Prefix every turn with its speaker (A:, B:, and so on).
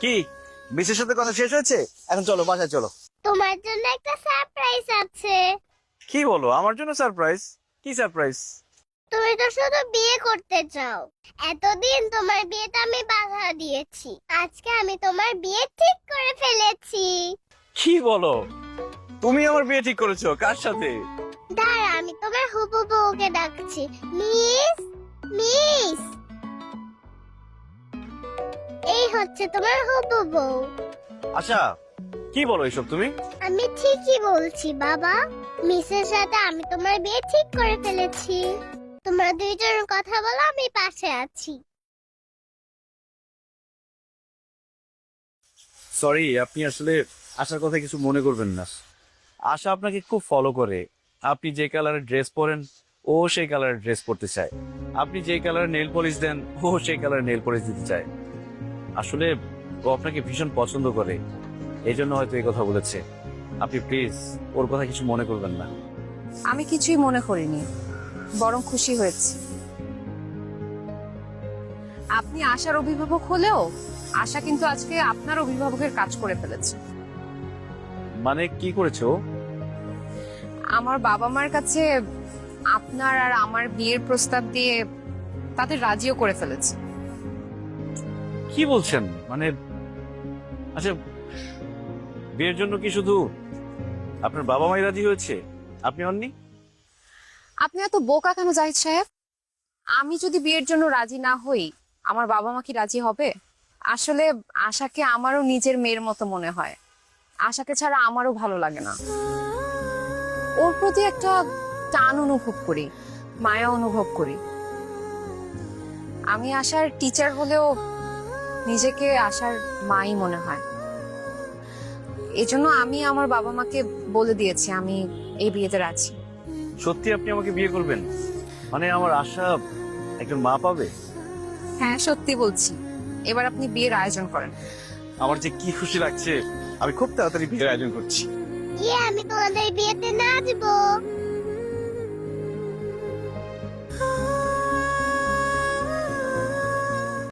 A: কি মিসের সাথে কথা শেষ হয়েছে? এখন চলো বাসায় চলো।
B: তোমার জন্য একটা সারপ্রাইজ আছে।
A: কি বলো? আমার জন্য সারপ্রাইজ? কি সারপ্রাইজ?
B: তুমি তো শুধু বিয়ে করতে চাও। এতদিন তোমার বিয়েতে আমি বাধা দিয়েছি, আজকে আমি তোমার বিয়ে ঠিক করে ফেলেছি।
A: কি বলো? তুমি আমার বিয়ে ঠিক করেছো? কার সাথে?
B: দাঁড়া, আমি তোমার হবু বউকে ডাকছি। মিস, মিস, এই হচ্ছে তোমার হবু বউ।
A: আচ্ছা, কি বলো এসব তুমি?
B: আমি ঠিকই বলছি বাবা। মিসের সাথে আমি তোমার বিয়ে ঠিক করে ফেলেছি। তোমরা দুইজন কথা বলো, আমি পাশে আছি।
A: সরি, আপনি আসলে আশার কথা কিছু মনে করবেন না। আশা আপনাকে খুব ফলো করে। আপনি যে কালারের ড্রেস পরেন ও সেই কালারের ড্রেস পরতে চায়। আপনি যে কালারের নেল পলিশ দেন ও সেই কালারের নেল পলিশ দিতে চায়। আসলে ও আপনাকে ভীষণ পছন্দ করে, এই জন্য হয়তো এই কথা বলেছে। আপনি প্লিজ ওর কথা কিছু মনে করবেন না।
C: আমি কিছুই মনে করিনি, বরং খুশি হয়েছি। আপনি আশার অভিভাবক হলেও আশা কিন্তু আজকে আপনার অভিভাবকের কাজ করে ফেলেছে।
A: মানে কি করেছো?
C: আমার বাবা মার কাছে আপনার আর আমার বিয়ের প্রস্তাব দিয়ে তাদের রাজিও করে ফেলেছে।
A: কি বলছেন? মানে আচ্ছা, বিয়ের জন্য কি শুধু আপনার বাবা মাই রাজি হয়েছে, আপনি হননি?
C: আপনি এত বোকা কেন জাহিদ সাহেব? আমি যদি বিয়ের জন্য রাজি না হই, আমার বাবা মা কি রাজি হবে? আসলে আশাকে আমারও নিজের মেয়ের মতো মনে হয়। আশাকে ছাড়া আমারও ভালো লাগে না। ওর প্রতি একটা টান অনুভব করি, মায়া অনুভব করি। আমি আশার টিচার হলেও নিজেকে আশার মাই মনে হয়। এজন্য আমি আমার বাবা মাকে বলে দিয়েছি আমি এই বিয়েতে রাজি।
A: সত্যি আপনি আমাকে বিয়ে করবেন? মানে আমার আশা একজন মা পাবে?
C: হ্যাঁ, সত্যি বলছি। এবার আপনি বিয়ের আয়োজন করেন।
A: আমার যে কি খুশি লাগছে। আমি খুব তাড়াতাড়ি বিয়ের আয়োজন করছি।
B: আমি তোমাদের বিয়েতে নাচবো।